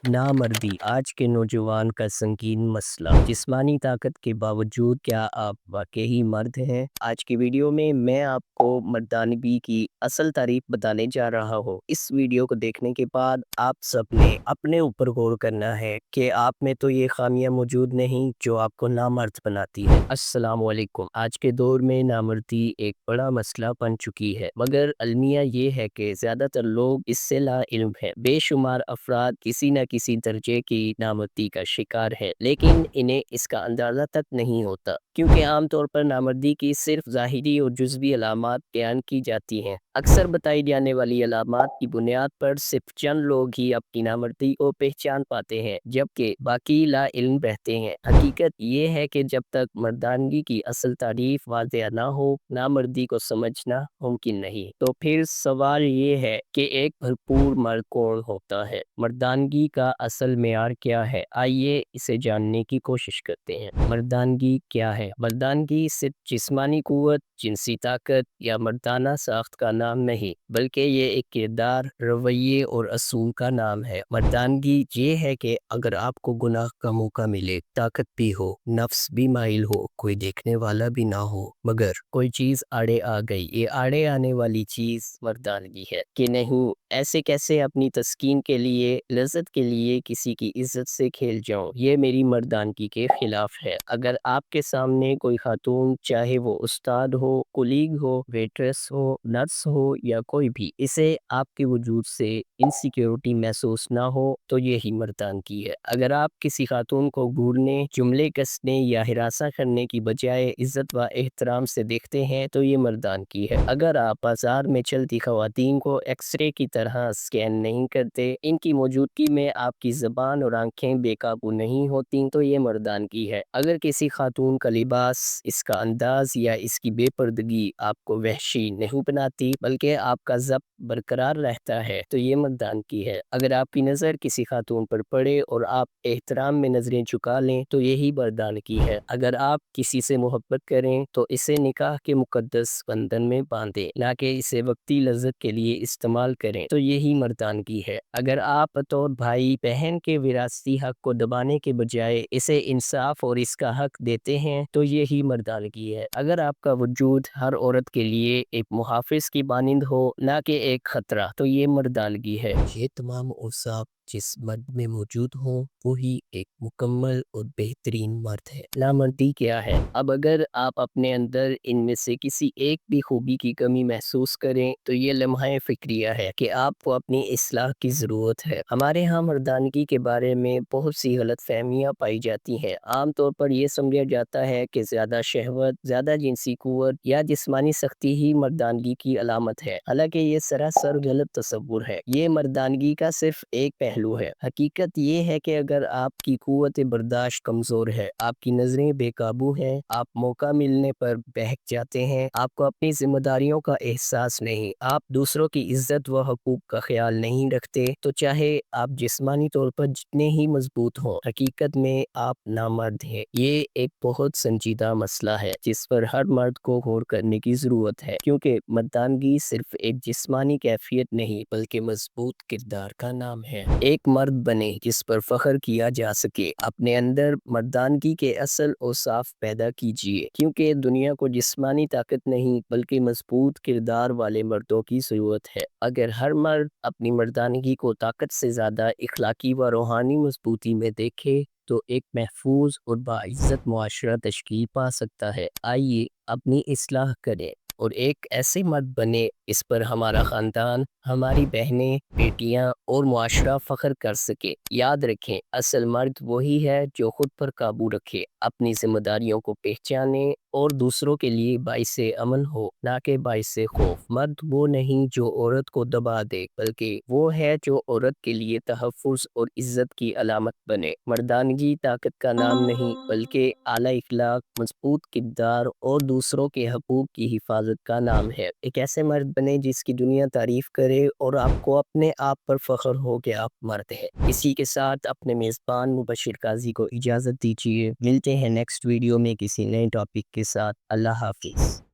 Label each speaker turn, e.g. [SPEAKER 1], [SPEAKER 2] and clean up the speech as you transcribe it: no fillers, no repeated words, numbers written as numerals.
[SPEAKER 1] नामर्दी आज के नौजवान का संगीन मसला। जिस्मानी ताकत के बावजूद क्या आप वाकई मर्द हैं? आज की वीडियो में मैं आपको मर्दानगी की असल तारीफ बताने जा रहा हूँ। इस वीडियो को देखने के बाद आप सब ने अपने ऊपर गौर करना है कि आप में तो ये खामियां मौजूद नहीं जो आपको नामर्द बनाती है। अस्सलाम वालेकुम। आज के दौर में नामर्दी एक बड़ा मसला बन चुकी है, मगर अलमिया ये है कि ज्यादातर लोग इससे ला इल्म है। बेशुमार अफराद किसी न किसी दर्जे की नामर्दी का शिकार है, लेकिन इन्हें इसका अंदाजा तक नहीं होता, क्योंकि आमतौर पर नामर्दी की सिर्फ ज़ाहिरी और जुज़वी अलामात बयान की जाती हैं। अक्सर बताई जाने वाली अलामात की बुनियाद पर सिर्फ चंद लोग ही अपनी नामर्दी को पहचान पाते हैं, जबकि बाकी ला इल्म रहते हैं। हकीकत ये है कि जब तक मर्दानगी की असल तारीफ वाज़ेह ना हो, नामर्दी को समझना मुमकिन नहीं। तो फिर सवाल ये है कि एक भरपूर मर्द कौन होता है? मर्दानगी का असल मेयार क्या है? आइए इसे जानने की कोशिश करते हैं। मर्दानगी क्या है? मर्दानगी सिर्फ जिस्मानी कुव्वत, जिनसी ताकत या मर्दाना साख्त का नाम नहीं, बल्कि ये एक किरदार, रवैये और असूल का नाम है। मर्दानगी ये है कि अगर आपको गुनाह का मौका मिले, ताकत भी हो, नफ्स भी माइल हो, कोई देखने वाला भी ना हो, मगर कोई चीज आड़े आ गई, ये आड़े आने वाली चीज मर्दानगी है। कि नहीं, ऐसे कैसे अपनी तस्कीन के लिए, लज्जत के लिए किसी की इज्जत से खेल जाऊं, ये मेरी मर्दानगी के खिलाफ है। अगर आपके सामने कोई खातून, चाहे वो उस्ताद हो, कुलीग हो, वेट्रेस हो, नर्स हो या कोई भी, इसे आपके वजूद से इनसिक्योरिटी महसूस ना हो, तो यही मर्दानगी है। अगर आप किसी खातून को घूरने, जुमले कसने या हिरासा करने की बजाय इज्जत व एहतराम से देखते हैं, तो ये मर्दानगी है। अगर आप बाजार में चलती खवातीन को एक्सरे की तरह स्कैन नहीं करते, इनकी मौजूदगी में आपकी ज़बान और आंखें बेकाबू नहीं होती, तो ये मर्दानगी है। अगर किसी खातून का लिबास, इसका अंदाज या इसकी बेपर्दगी आपको वहशी नहीं बनाती, बल्कि आपका ज़ब्त बरकरार रहता है, तो ये मर्दानगी है। अगर आपकी नज़र किसी खातून पर पड़े और आप एहतराम में नज़रें झुका लें, तो यही मर्दानगी है। अगर आप किसी से मोहब्बत करें तो इसे निकाह के मुकद्दस बंधन में बांधें, ना कि इसे वक्ती लज्जत के लिए इस्तेमाल करें, तो यही मर्दानगी है। अगर आप बतौर भाई बहन के विरासती हक को दबाने के बजाय इसे इंसाफ और इसका हक देते हैं, तो यही मर्दानगी है। अगर आपका वजूद हर औरत के लिए एक मुहाफिज की मानिंद हो, ना कि एक खतरा, तो ये मर्दानगी है। ये तमाम औसाफ जिस मर्द में मौजूद हो, वही एक मुकम्मल और बेहतरीन मर्द है। नामर्दी क्या है? अब अगर आप अपने अंदर इनमें से किसी एक भी खूबी की कमी महसूस करें, तो ये लम्हा फिक्रिया है कि आपको अपनी इस्लाह की ज़रूरत है। हमारे यहाँ मर्दानगी के बारे में बहुत सी गलत फहमियाँ पाई जाती हैं। आमतौर पर यह समझा जाता है कि ज़्यादा शहवत, ज़्यादा जिनसी कुव्वत या जिस्मानी सख्ती ही मर्दानगी की अलामत है। हालांकि ये सरासर गलत तस्वुर है। ये मर्दानगी का सिर्फ एक पहलू है। हकीकत ये है कि अगर आपकी कुव्वत बर्दाश्त कमज़ोर है, आपकी नज़रें बेकाबू हैं, आप मौका मिलने पर बहक जाते हैं, आपको अपनी जिम्मेदारियों का एहसास नहीं, आप दूसरों की इज्जत व हकूक का ख्याल नहीं रखते, तो चाहे आप जिस्मानी तौर पर जितने ही मजबूत हों, हकीकत में आप नामर्द हैं। ये एक बहुत संजीदा मसला है जिस पर हर मर्द को गौर करने की ज़रूरत है, क्योंकि मर्दानगी सिर्फ एक जिस्मानी कैफियत नहीं, बल्कि मजबूत किरदार का नाम है। एक मर्द बने जिस पर फख्र किया जा सके। अपने अंदर मर्दानगी के असल औसाफ पैदा कीजिए, क्योंकि दुनिया को जिस्मानी ताकत नहीं, बल्कि मजबूत किरदार वाले मर्दों की ज़रूरत है। अगर हर मर्द अपनी मर्दानगी को ताकत से ज़्यादा इखलाकी व रूहानी मजबूती में देखे, तो एक महफूज और बाइज़्ज़त मुआशरा तश्कील पा सकता है। आइए अपनी इस्लाह करें और एक ऐसे मर्द बने इस पर हमारा ख़ानदान, हमारी बहनें, बेटियां और मुआशरा फ़ख्र कर सके। याद रखें, असल मर्द वही है जो खुद पर काबू रखे, अपनी जिम्मेदारियों को पहचाने और दूसरों के लिए बाइसे अमन हो, ना कि बाइसे खौफ। मर्द वो नहीं जो औरत को दबा दे, बल्कि वो है जो औरत के लिए तहफ़्फ़ुज़ और इज़्ज़त की अलामत बने। मर्दानगी ताकत का नाम नहीं, बल्कि आला इखलाक, मजबूत किरदार और दूसरों के हकूक़ की हिफाजत का नाम है। एक ऐसे मर्द बने जिसकी दुनिया तारीफ़ करे और आपको अपने आप पर फ़ख्र हो कि आप मर्द हैं। इसी के साथ अपने मेज़बान मुबशिर काज़ी को इजाज़त दीजिए। मिलते हैं नेक्स्ट वीडियो में किसी नए टॉपिक के साथ। अल्लाह हाफ़िज़।